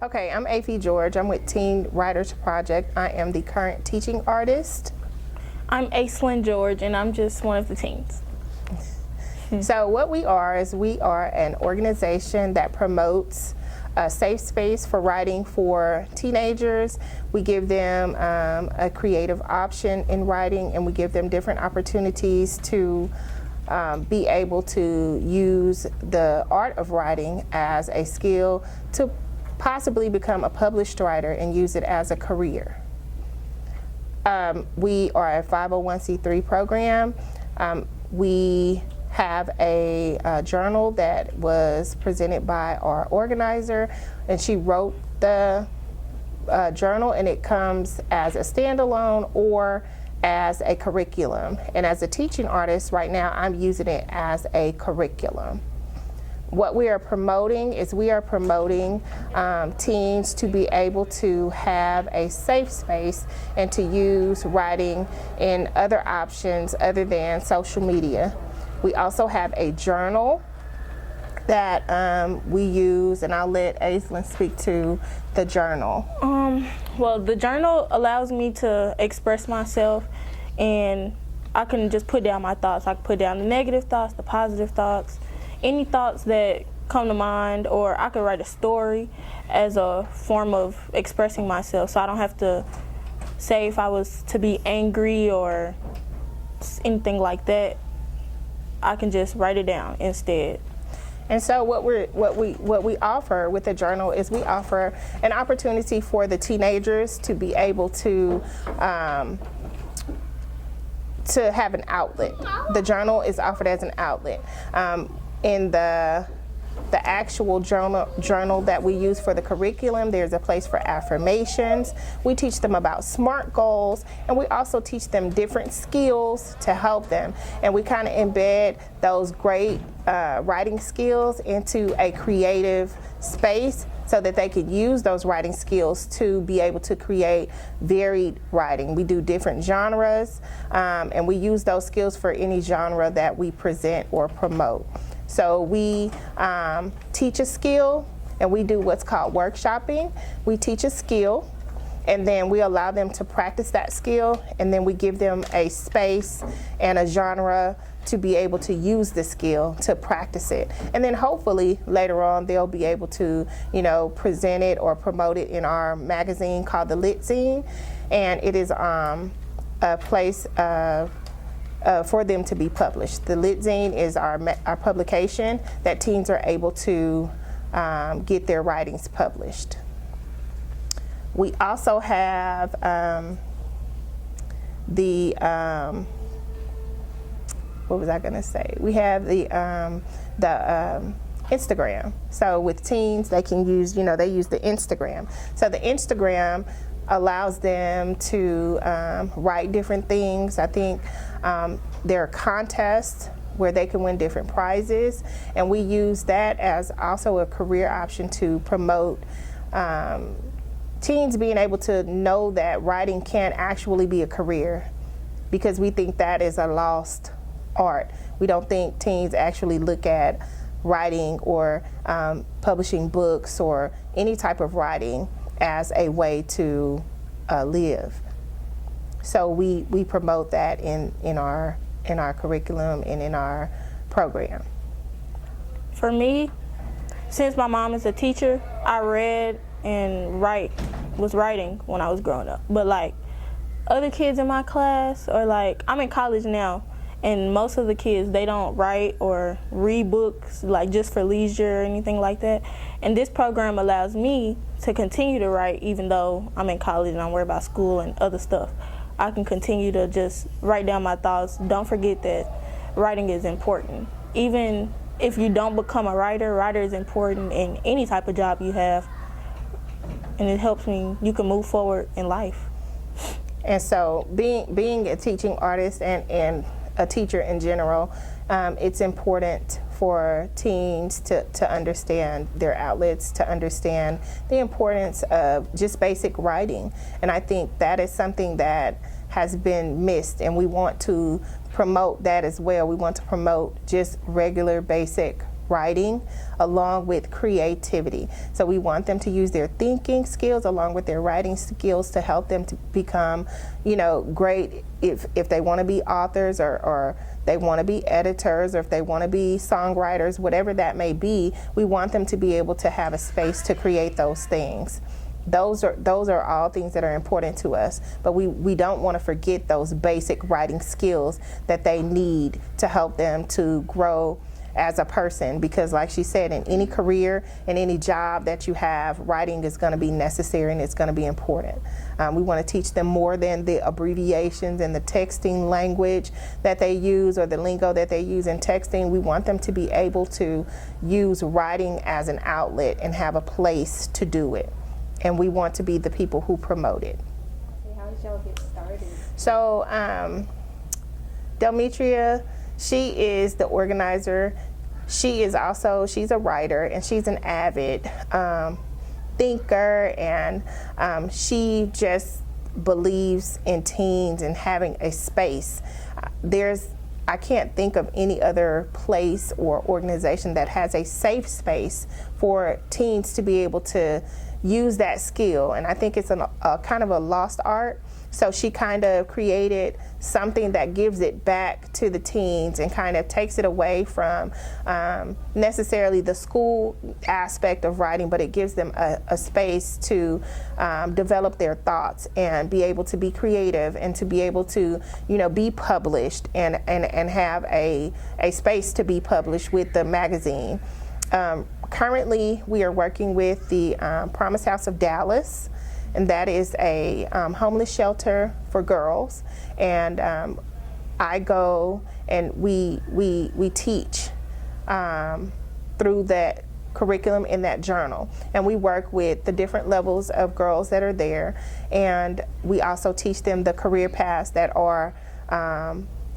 Okay, I'm Aphie George. I'm with Teen Writers Project. I am the current teaching artist. I'm Aislinn George, and I'm just one of the teens. So what we are is we are an organization that promotes a safe space for writing for teenagers. We give them a creative option in writing, and we give them different opportunities to be able to use the art of writing as a skill to possibly become a published writer and use it as a career. We are a 501c3 program. We have a journal that was presented by our organizer, and she wrote the journal, and it comes as a standalone or as a curriculum. And as a teaching artist right now, I'm using it as a curriculum. What we are promoting is we are promoting teens to be able to have a safe space and to use writing in other options other than social media. We also have a journal that we use, and I'll let Aislinn speak to the journal. Well, the journal allows me to express myself, and I can just put down my thoughts. I can put down the negative thoughts, the positive thoughts, any thoughts that come to mind, or I could write a story as a form of expressing myself, so I don't have to say if I was to be angry or anything like that. I can just write it down instead. And so what we offer with the journal is we offer an opportunity for the teenagers to be able to have an outlet. The journal is offered as an outlet. In the actual journal that we use for the curriculum, there's a place for affirmations. We teach them about SMART goals, and we also teach them different skills to help them. And we kind of embed those great writing skills into a creative space so that they could use those writing skills to be able to create varied writing. We do different genres, and we use those skills for any genre that we present or promote. So we teach a skill, and we do what's called workshopping. We teach a skill, and then we allow them to practice that skill, and then we give them a space and a genre to be able to use the skill to practice it. And then hopefully later on they'll be able to, present it or promote it in our magazine called the Lit Zine, and it is a place for them to be published. The Lit Zine is our publication that teens are able to get their writings published. We also have what was I going to say? We have the Instagram. So with teens, they can use, they use the Instagram. So the Instagram allows them to write different things. I think there are contests where they can win different prizes, and we use that as also a career option to promote teens being able to know that writing can actually be a career, because we think that is a lost art. We don't think teens actually look at writing or publishing books or any type of writing as a way to live. So we promote that in our curriculum and in our program. For me, since my mom is a teacher, I read and was writing when I was growing up. But like other kids in my class, or like I'm in college now, and most of the kids, they don't write or read books like just for leisure or anything like that. And this program allows me to continue to write even though I'm in college and I'm worried about school and other stuff. I can continue to just write down my thoughts. Don't forget that writing is important. Even if you don't become a writer, writer is important in any type of job you have. And it helps me, you can move forward in life. And so being a teaching artist and a teacher in general, it's important for teens to understand their outlets, to understand the importance of just basic writing. And I think that is something that has been missed, and we want to promote that as well. We want to promote just regular basic writing along with creativity. So we want them to use their thinking skills along with their writing skills to help them to become, great if they want to be authors or they want to be editors, or if they want to be songwriters, whatever that may be. We want them to be able to have a space to create those things. Those are all things that are important to us, but we don't want to forget those basic writing skills that they need to help them to grow as a person, because like she said, in any career, in any job that you have, writing is going to be necessary and it's going to be important. We want to teach them more than the abbreviations and the texting language that they use or the lingo that they use in texting. We want them to be able to use writing as an outlet and have a place to do it. And we want to be the people who promote it. How did y'all get started? So Delmetria, she is the organizer. She's a writer, and she's an avid thinker, and she just believes in teens and having a space. I can't think of any other place or organization that has a safe space for teens to be able to use that skill, and I think it's a kind of a lost art. So she kind of created something that gives it back to the teens and kind of takes it away from necessarily the school aspect of writing, but it gives them a space to develop their thoughts and be able to be creative and to be able to, be published and have a space to be published with the magazine. Currently, we are working with the Promise House of Dallas, and that is a homeless shelter for girls. And I go and we teach through that curriculum in that journal, and we work with the different levels of girls that are there, and we also teach them the career paths that are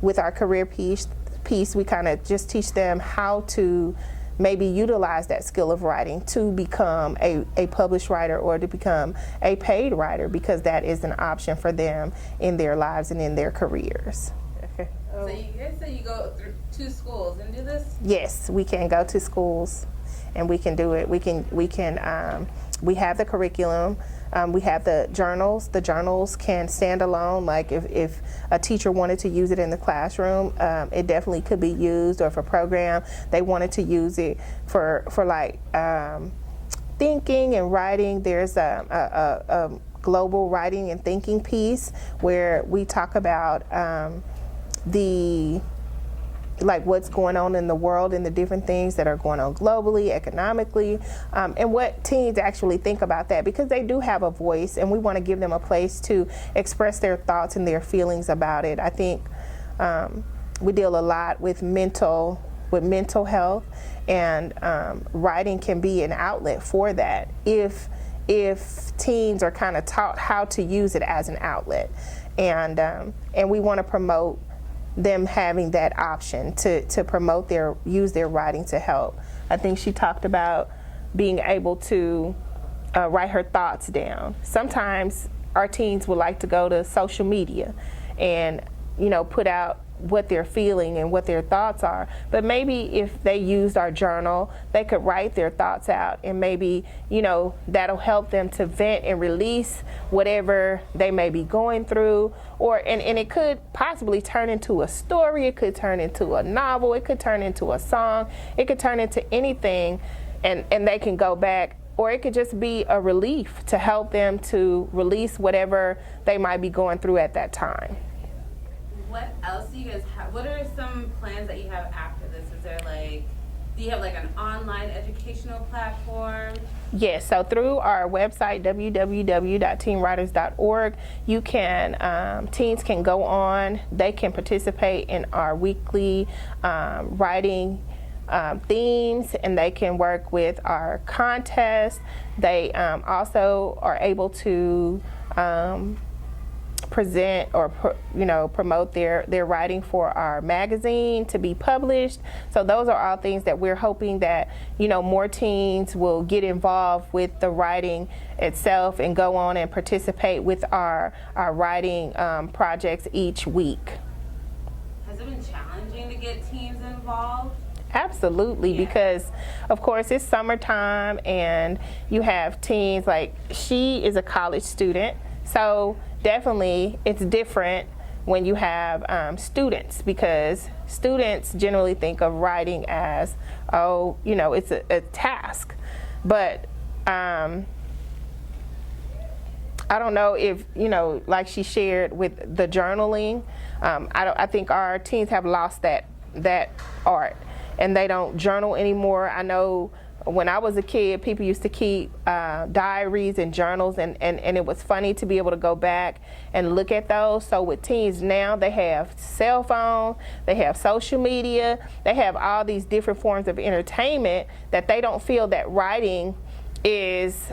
with our career piece. We kind of just teach them how to maybe utilize that skill of writing to become a published writer or to become a paid writer, because that is an option for them in their lives and in their careers. So you guys say you go through 2 schools and do this? Yes, we can go to schools and we can do it. We have the curriculum. We have the journals. The journals can stand alone. Like if a teacher wanted to use it in the classroom, it definitely could be used. Or if a program, they wanted to use it for like thinking and writing. There's a global writing and thinking piece where we talk about what's going on in the world and the different things that are going on globally, economically, and what teens actually think about that, because they do have a voice and we want to give them a place to express their thoughts and their feelings about it. I think we deal a lot with mental health, and writing can be an outlet for that if teens are kind of taught how to use it as an outlet, and we want to promote them having that option to promote use their writing to help. I think she talked about being able to write her thoughts down. Sometimes our teens would like to go to social media and put out what they're feeling and what their thoughts are, but maybe if they used our journal, they could write their thoughts out, and maybe that'll help them to vent and release whatever they may be going through, and it could possibly turn into a story, it could turn into a novel, it could turn into a song, it could turn into anything, and they can go back, or it could just be a relief to help them to release whatever they might be going through at that time. What else do you guys have? What are some plans that you have after this? Is there do you have an online educational platform? Yes, so through our website, www.teenwriters.org, you can, teens can go on, they can participate in our weekly writing themes, and they can work with our contest. They also are able to present or promote their writing for our magazine to be published. So those are all things that we're hoping that more teens will get involved with the writing itself and go on and participate with our writing projects each week. Has it been challenging to get teens involved? Absolutely, because of course it's summertime and you have teens, like she is a college student, so definitely it's different when you have students, because students generally think of writing as, oh, you know, it's a task. But I don't know if, you know, like she shared with the journaling, I think our teens have lost that art, and they don't journal anymore. I know when I was a kid, people used to keep diaries and journals, and it was funny to be able to go back and look at those. So with teens now, they have cell phones, they have social media, they have all these different forms of entertainment that they don't feel that writing is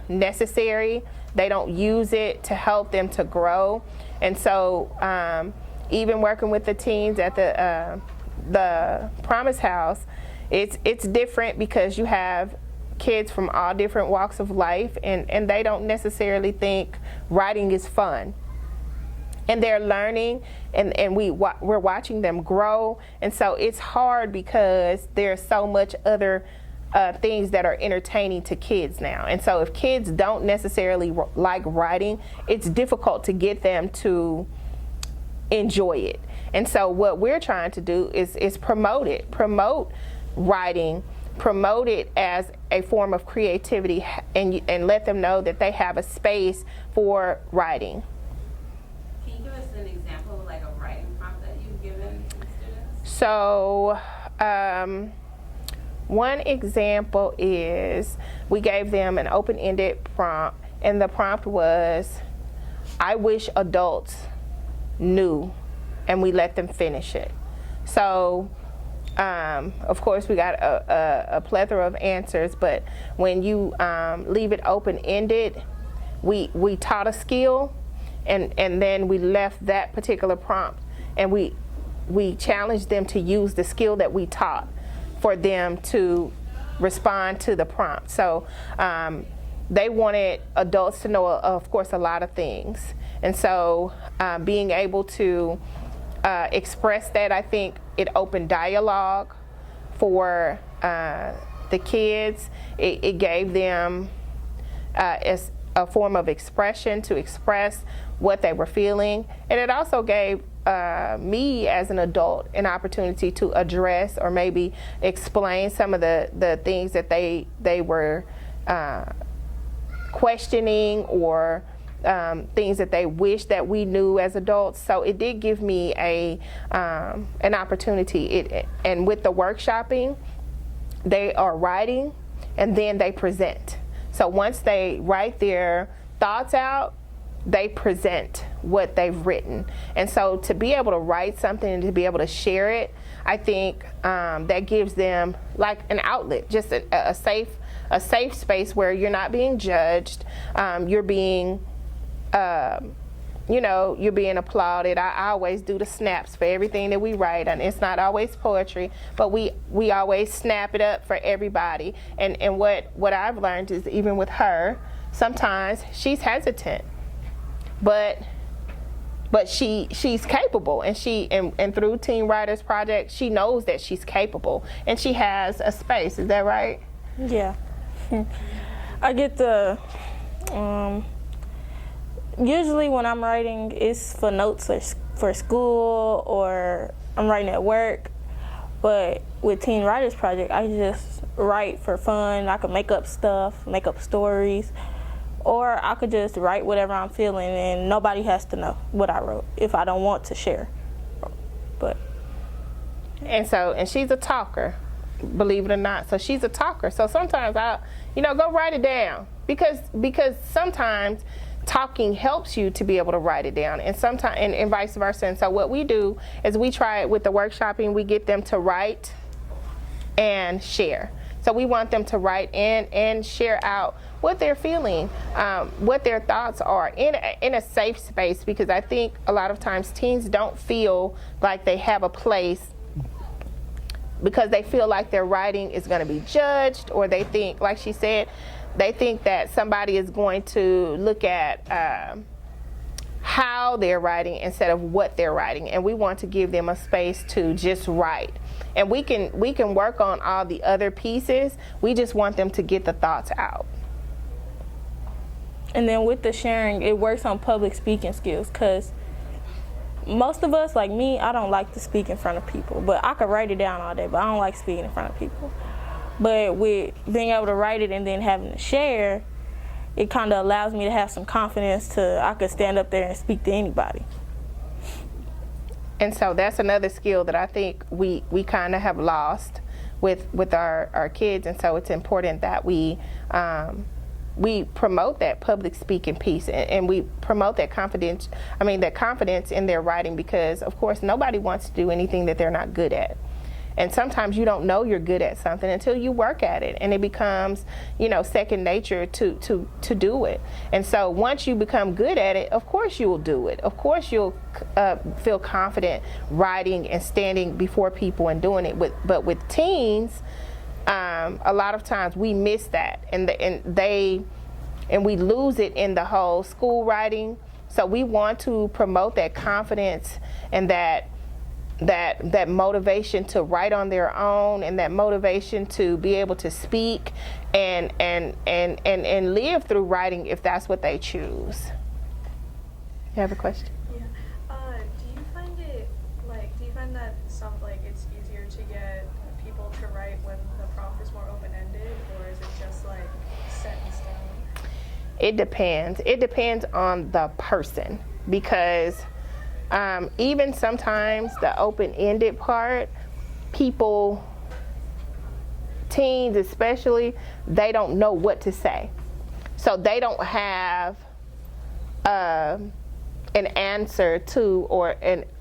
necessary. They don't use it to help them to grow. And so even working with the teens at the Promise House, it's different because you have kids from all different walks of life, and they don't necessarily think writing is fun. And they're learning, and we're watching them grow. And so it's hard because there's so much other things that are entertaining to kids now. And so if kids don't necessarily like writing, it's difficult to get them to enjoy it. And so what we're trying to do is promote it, promote writing, promote it as a form of creativity, and let them know that they have a space for writing. Can you give us an example of like a writing prompt that you've given students? So one example is we gave them an open-ended prompt, and the prompt was, I wish adults knew, and we let them finish it. So of course we got a plethora of answers, but when you leave it open-ended, we taught a skill, and then we left that particular prompt, and we challenged them to use the skill that we taught for them to respond to the prompt. So they wanted adults to know, of course, a lot of things. And so being able to express that, I think it opened dialogue for the kids. It gave them as a form of expression to express what they were feeling. And it also gave me as an adult an opportunity to address or maybe explain some of the things that they were questioning, or things that they wish that we knew as adults. So it did give me an opportunity. And with the workshopping, they are writing and then they present. So once they write their thoughts out, they present what they've written. And so to be able to write something and to be able to share it, I think that gives them like an outlet, just a safe space where you're not being judged, you're being you're being applauded. I always do the snaps for everything that we write, and it's not always poetry, but we always snap it up for everybody. And what I've learned is, even with her, sometimes she's hesitant, but she's capable, and through Teen Writers Project, she knows that she's capable, and she has a space. Is that right? Yeah. I get the usually when I'm writing, it's for notes or for school, or I'm writing at work. But with Teen Writers Project, I just write for fun. I could make up stuff, make up stories, or I could just write whatever I'm feeling, and nobody has to know what I wrote if I don't want to share. But and she's a talker, believe it or not. So she's a talker. So sometimes go write it down, because sometimes talking helps you to be able to write it down, and sometimes and vice versa. And so what we do is we try it with the workshopping. We get them to write and share. So we want them to write and share out what they're feeling, what their thoughts are in a safe space, because I think a lot of times teens don't feel like they have a place because they feel like their writing is going to be judged, or they think, like she said, they think that somebody is going to look at how they're writing instead of what they're writing, and we want to give them a space to just write. And we can work on all the other pieces. We just want them to get the thoughts out. And then with the sharing, it works on public speaking skills, because most of us, like me, I don't like to speak in front of people, but I could write it down all day, but I don't like speaking in front of people. But with being able to write it and then having to share, it kind of allows me to have some confidence I could stand up there and speak to anybody. And so that's another skill that I think we kind of have lost with our kids, and so it's important that we promote that public speaking piece, and we promote that confidence in their writing, because of course nobody wants to do anything that they're not good at. And sometimes you don't know you're good at something until you work at it, and it becomes, second nature to do it. And so once you become good at it, of course you will do it. Of course you'll feel confident writing and standing before people and doing it. But with teens, a lot of times we miss that, and we lose it in the whole school writing. So we want to promote that confidence and that motivation to write on their own, and that motivation to be able to speak and live through writing if that's what they choose. You have a question? Yeah. Do you find that it's easier to get people to write when the prompt is more open-ended, or is it just like set in stone? It depends. It depends on the person, because even sometimes the open-ended part, teens especially, they don't know what to say. So they don't have an answer to or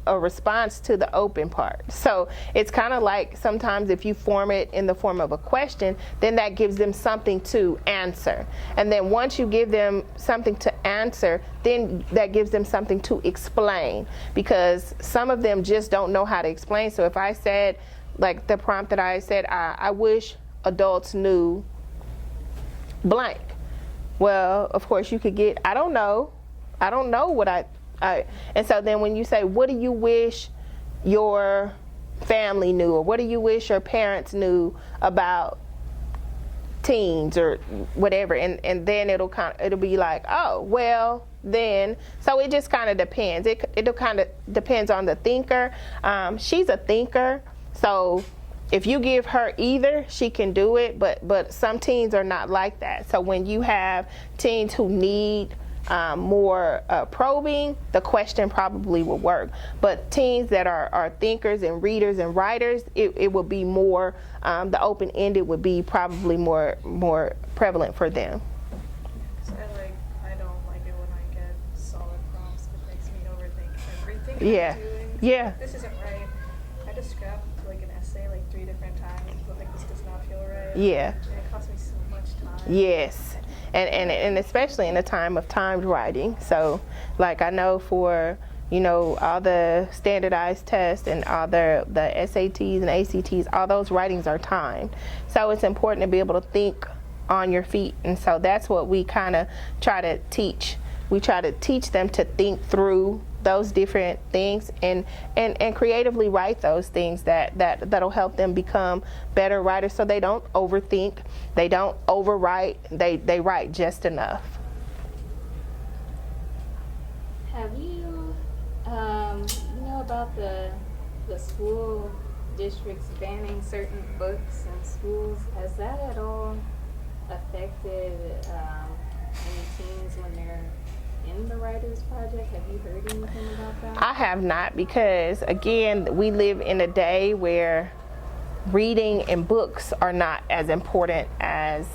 a response to the open part. So it's kind of like sometimes if you form it in the form of a question, then that gives them something to answer. And then once you give them something to answer, then that gives them something to explain, because some of them just don't know how to explain. So if I said, like the prompt that I said, I wish adults knew blank. Well, of course you could get, I don't know what and so then when you say, what do you wish your family knew, or what do you wish your parents knew about teens or whatever, and then it'll be like, oh, well, then, so it just kind of depends. It'll kind of depends on the thinker. She's a thinker, so if you give her either, she can do it, but some teens are not like that. So when you have teens who need more probing, the question probably will work. But teens that are thinkers and readers and writers, it will be more, the open-ended would be probably more prevalent for them. I don't like it when I get solid prompts. It makes me overthink everything Yeah. I'm doing. Yeah. This isn't right. I just scrapped like an essay like 3 different times because I'm like, this does not feel right. Yeah. And it cost me so much time. Yes. And especially in the time of timed writing. So, like, I know for, all the standardized tests and all the SATs and ACTs, all those writings are timed. So it's important to be able to think on your feet. And so that's what we kind of try to teach. We try to teach them to think through those different things and creatively write those things that'll help them become better writers, so they don't overthink, they don't overwrite, they write just enough. Have you about the school districts banning certain books in schools? Has that at all affected any teens when they're in the Writers Project? Have you heard anything about that? I have not, because again, we live in a day where reading and books are not as important as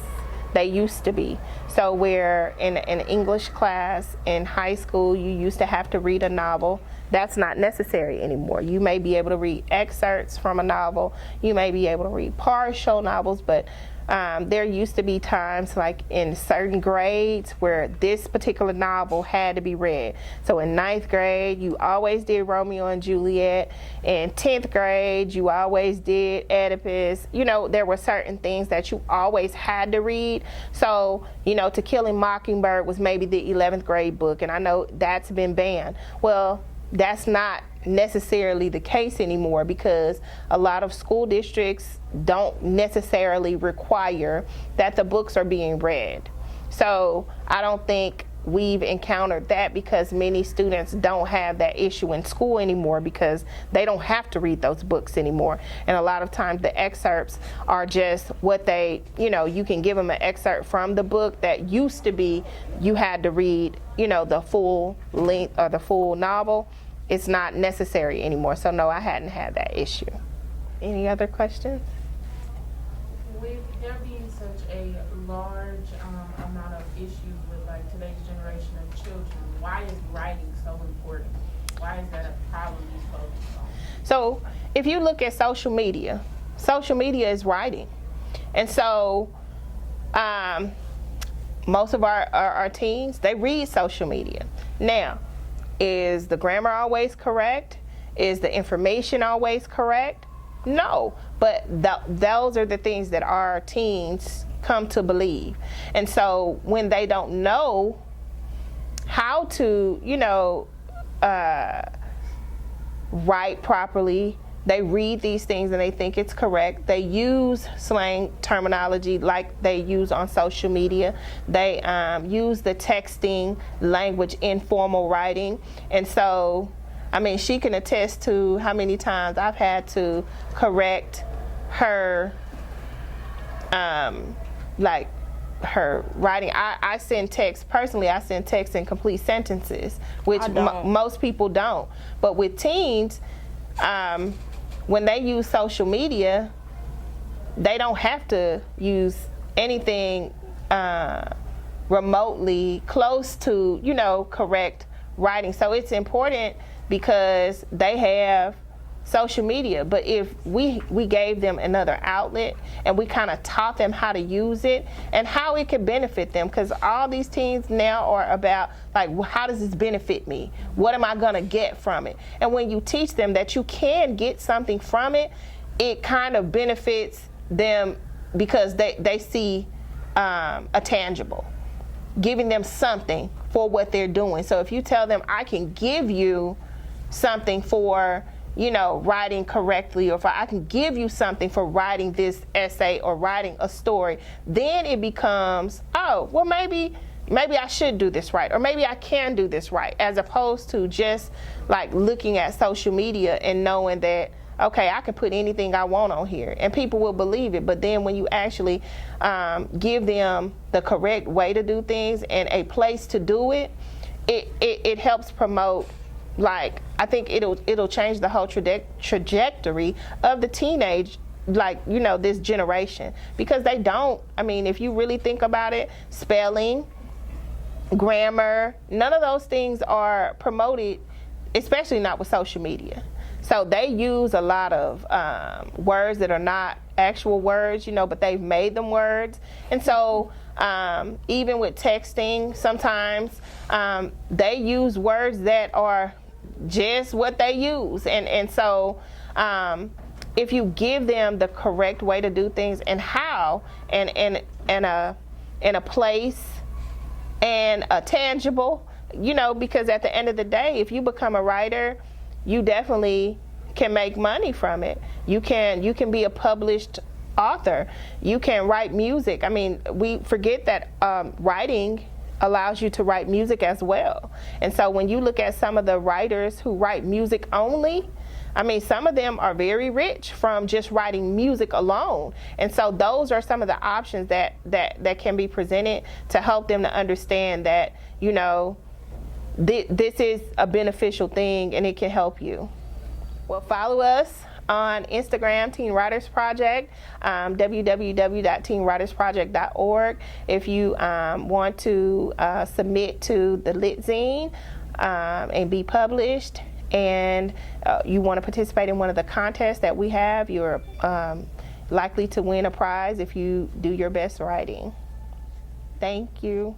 they used to be. So where in an English class in high school, you used to have to read a novel that's not necessary anymore. You may be able to read excerpts from a novel, you may be able to read partial novels, but there used to be times like in certain grades where this particular novel had to be read. So in 9th grade, you always did Romeo and Juliet. In 10th grade, you always did Oedipus. You know, there were certain things that you always had to read. So, you know, To Kill a Mockingbird was maybe the 11th grade book, and I know that's been banned. Well, that's not necessarily the case anymore, because a lot of school districts don't necessarily require that the books are being read. So I don't think we've encountered that, because many students don't have that issue in school anymore because they don't have to read those books anymore. And a lot of times the excerpts are just what they, you know, you can give them an excerpt from the book that used to be you had to read, you know, the full length or the full novel. It's not necessary anymore. So no, I hadn't had that issue. Any other questions? With there being such a large amount of issues with like today's generation of children, why is writing so important? Why is that a problem you focus on? So if you look at social media is writing. And so most of our teens, they read social media. Now, is the grammar always correct? Is the information always correct? No, but those are the things that our teens come to believe. And so when they don't know how to, you know, write properly, they read these things and they think it's correct. They use slang terminology like they use on social media. They use the texting language in formal writing. And so, I mean, she can attest to how many times I've had to correct her, like her writing. I send text, personally, I send text in complete sentences, which most people don't. But with teens, when they use social media, they don't have to use anything remotely close to, you know, correct writing. So it's important because they have social media. But if we gave them another outlet and we kind of taught them how to use it and how it could benefit them, because all these teens now are about like, well, how does this benefit me? What am I gonna get from it? And when you teach them that you can get something from it, it kind of benefits them because they see a tangible, giving them something for what they're doing. So if you tell them, I can give you something for, you know, writing correctly, or if I can give you something for writing this essay or writing a story, then it becomes, oh, well, maybe I should do this right, or maybe I can do this right, as opposed to just like looking at social media and knowing that, okay, I can put anything I want on here and people will believe it. But then when you actually give them the correct way to do things and a place to do it, it helps promote, like, I think it'll change the whole trajectory of the teenage, like, you know, this generation. Because they don't, I mean, if you really think about it, spelling, grammar, none of those things are promoted, especially not with social media. So they use a lot of words that are not actual words, you know, but they've made them words. And so even with texting, sometimes they use words that are just what they use. And so if you give them the correct way to do things and how, and in a place and a tangible, you know, because at the end of the day, if you become a writer, you definitely can make money from it. You can be a published author. You can write music. I mean, we forget that writing allows you to write music as well. And so when you look at some of the writers who write music only, I mean, some of them are very rich from just writing music alone. And so those are some of the options that can be presented to help them to understand that, you know, this is a beneficial thing and it can help you. Well, follow us on Instagram, Teen Writers Project, www.teenwritersproject.org. If you want to submit to the Lit Zine and be published, and you want to participate in one of the contests that we have, you're likely to win a prize if you do your best writing. Thank you.